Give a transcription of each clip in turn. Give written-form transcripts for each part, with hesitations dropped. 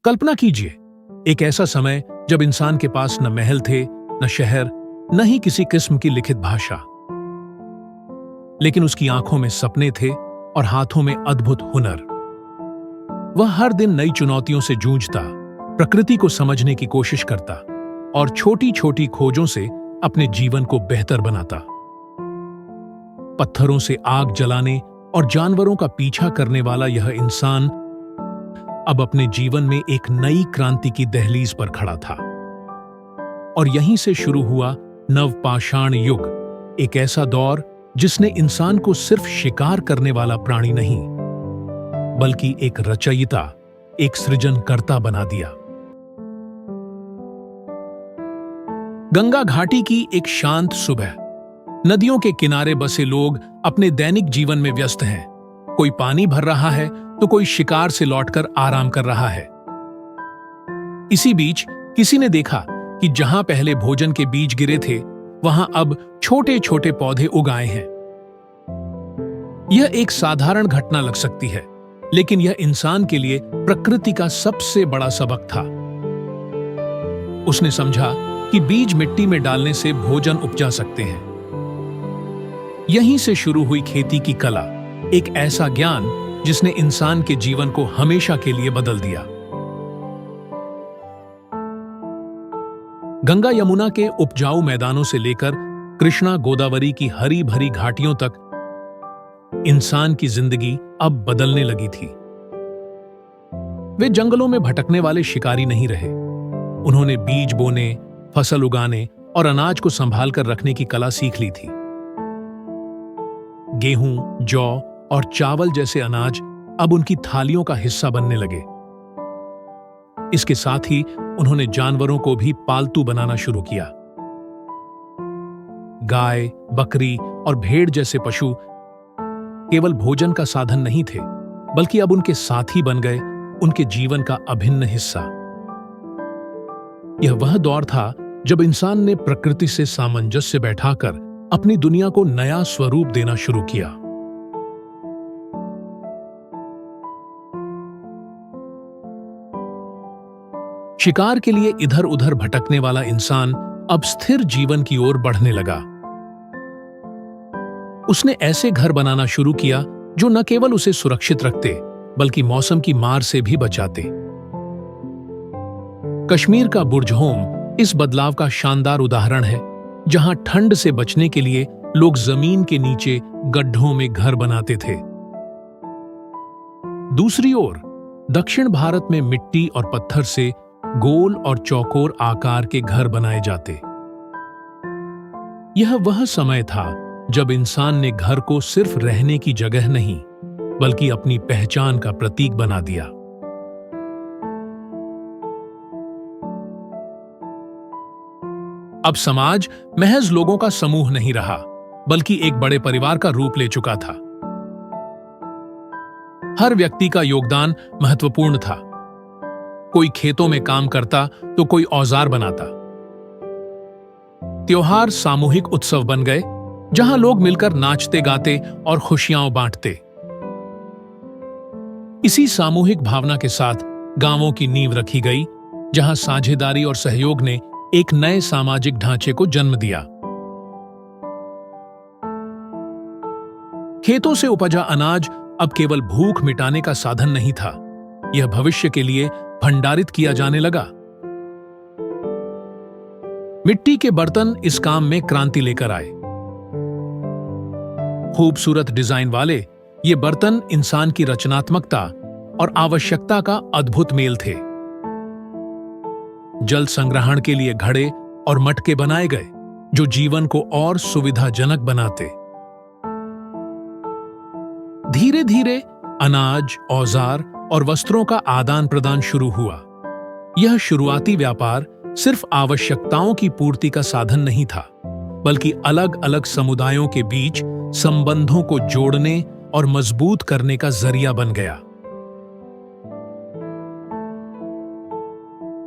कल्पना कीजिए, एक ऐसा समय जब इंसान के पास न महल थे, न शहर, न ही किसी किस्म की लिखित भाषा, लेकिन उसकी आंखों में सपने थे और हाथों में अद्भुत हुनर। वह हर दिन नई चुनौतियों से जूझता, प्रकृति को समझने की कोशिश करता और छोटी-छोटी खोजों से अपने जीवन को बेहतर बनाता। पत्थरों से आग जलाने और जानवरों का पीछा करने वाला यह इंसान अब अपने जीवन में एक नई क्रांति की दहलीज पर खड़ा था। और यहीं से शुरू हुआ नवपाषाण युग, एक ऐसा दौर जिसने इंसान को सिर्फ शिकार करने वाला प्राणी नहीं, बल्कि एक रचयिता, एक सृजनकर्ता बना दिया। गंगा घाटी की एक शांत सुबह। नदियों के किनारे बसे लोग अपने दैनिक जीवन में व्यस्त हैं। कोई पानी भर रहा है तो कोई शिकार से लौटकर आराम कर रहा है। इसी बीच किसी ने देखा कि जहां पहले भोजन के बीज गिरे थे, वहां अब छोटे-छोटे पौधे उग आए हैं। यह एक साधारण घटना लग सकती है, लेकिन यह इंसान के लिए प्रकृति का सबसे बड़ा सबक था। उसने समझा कि बीज मिट्टी में डालने से भोजन उपजा सकते हैं। यहीं से शुरू हुई खेती की कला, एक ऐसा ज्ञान जिसने इंसान के जीवन को हमेशा के लिए बदल दिया। गंगा यमुना के उपजाऊ मैदानों से लेकर कृष्णा गोदावरी की हरी भरी घाटियों तक इंसान की जिंदगी अब बदलने लगी थी। वे जंगलों में भटकने वाले शिकारी नहीं रहे। उन्होंने बीज बोने, फसल उगाने और अनाज को संभाल कर रखने की कला सीख ली थी। गेहूं, जौ और चावल जैसे अनाज अब उनकी थालियों का हिस्सा बनने लगे। इसके साथ ही उन्होंने जानवरों को भी पालतू बनाना शुरू किया। गाय, बकरी और भेड़ जैसे पशु केवल भोजन का साधन नहीं थे, बल्कि अब उनके साथी बन गए, उनके जीवन का अभिन्न हिस्सा। यह वह दौर था जब इंसान ने प्रकृति से सामंजस्य बैठाकर अपनी दुनिया को नया स्वरूप देना शुरू किया। शिकार के लिए इधर उधर भटकने वाला इंसान अब स्थिर जीवन की ओर बढ़ने लगा। उसने ऐसे घर बनाना शुरू किया जो न केवल उसे सुरक्षित रखते, बल्कि मौसम की मार से भी बचाते। कश्मीर का बुर्ज होम इस बदलाव का शानदार उदाहरण है, जहां ठंड से बचने के लिए लोग जमीन के नीचे गड्ढों में घर बनाते थे। दूसरी ओर दक्षिण भारत में मिट्टी और पत्थर से गोल और चौकोर आकार के घर बनाए जाते। यह वह समय था जब इंसान ने घर को सिर्फ रहने की जगह नहीं, बल्कि अपनी पहचान का प्रतीक बना दिया। अब समाज महज लोगों का समूह नहीं रहा, बल्कि एक बड़े परिवार का रूप ले चुका था। हर व्यक्ति का योगदान महत्वपूर्ण था। कोई खेतों में काम करता तो कोई औजार बनाता। त्योहार सामूहिक उत्सव बन गए, जहां लोग मिलकर नाचते गाते और खुशियां बांटते। इसी सामूहिक भावना के साथ गांवों की नींव रखी गई, जहां साझेदारी और सहयोग ने एक नए सामाजिक ढांचे को जन्म दिया। खेतों से उपजा अनाज अब केवल भूख मिटाने का साधन नहीं था, यह भविष्य के लिए भंडारित किया जाने लगा। मिट्टी के बर्तन इस काम में क्रांति लेकर आए। खूबसूरत डिजाइन वाले ये बर्तन इंसान की रचनात्मकता और आवश्यकता का अद्भुत मेल थे। जल संग्रहण के लिए घड़े और मटके बनाए गए, जो जीवन को और सुविधाजनक बनाते। धीरे धीरे अनाज, औजार और वस्त्रों का आदान प्रदान शुरू हुआ। यह शुरुआती व्यापार सिर्फ आवश्यकताओं की पूर्ति का साधन नहीं था, बल्कि अलग अलग समुदायों के बीच संबंधों को जोड़ने और मजबूत करने का जरिया बन गया।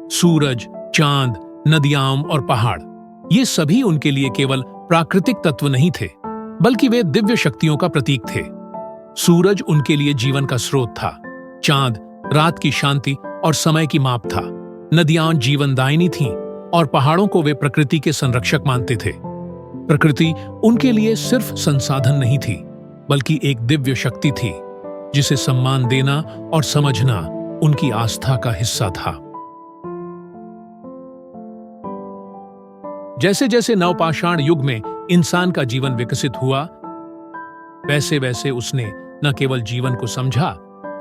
सूरज, चांद, नदियां और पहाड़, ये सभी उनके लिए केवल प्राकृतिक तत्व नहीं थे, बल्कि वे दिव्य शक्तियों का प्रतीक थे। सूरज उनके लिए जीवन का स्रोत था, चांद रात की शांति और समय की माप था। नदियां जीवनदायिनी थीं और पहाड़ों को वे प्रकृति के संरक्षक मानते थे। प्रकृति उनके लिए सिर्फ संसाधन नहीं थी, बल्कि एक दिव्य शक्ति थी जिसे सम्मान देना और समझना उनकी आस्था का हिस्सा था। जैसे जैसे नवपाषाण युग में इंसान का जीवन विकसित हुआ, वैसे वैसे उसने न केवल जीवन को समझा,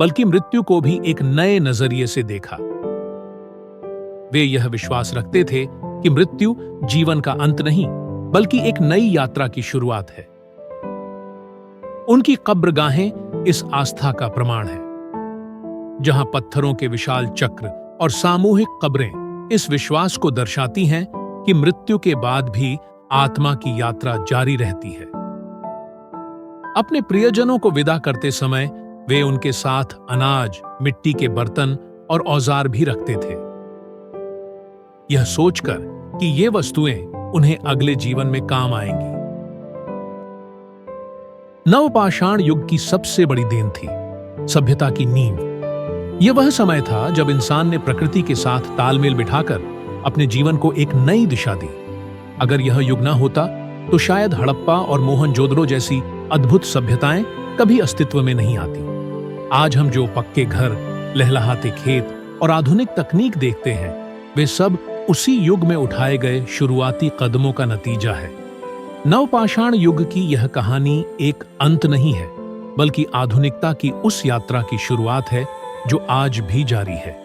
बल्कि मृत्यु को भी एक नए नजरिए से देखा। वे यह विश्वास रखते थे कि मृत्यु जीवन का अंत नहीं, बल्कि एक नई यात्रा की शुरुआत है। उनकी कब्रगाहें इस आस्था का प्रमाण है, जहां पत्थरों के विशाल चक्र और सामूहिक कब्रें इस विश्वास को दर्शाती हैं कि मृत्यु के बाद भी आत्मा की यात्रा जारी रहती है। अपने प्रियजनों को विदा करते समय वे उनके साथ अनाज, मिट्टी के बर्तन और औजार भी रखते थे, यह सोचकर कि ये वस्तुएं उन्हें अगले जीवन में काम आएंगी। नवपाषाण युग की सबसे बड़ी देन थी सभ्यता की नींव। यह वह समय था जब इंसान ने प्रकृति के साथ तालमेल बिठाकर अपने जीवन को एक नई दिशा दी। अगर यह युग न होता तो शायद हड़प्पा और मोहनजोदड़ो जैसी अद्भुत सभ्यताएं कभी अस्तित्व में नहीं आती। आज हम जो पक्के घर, लहलहाते खेत और आधुनिक तकनीक देखते हैं, वे सब उसी युग में उठाए गए शुरुआती कदमों का नतीजा है। नवपाषाण युग की यह कहानी एक अंत नहीं है, बल्कि आधुनिकता की उस यात्रा की शुरुआत है जो आज भी जारी है।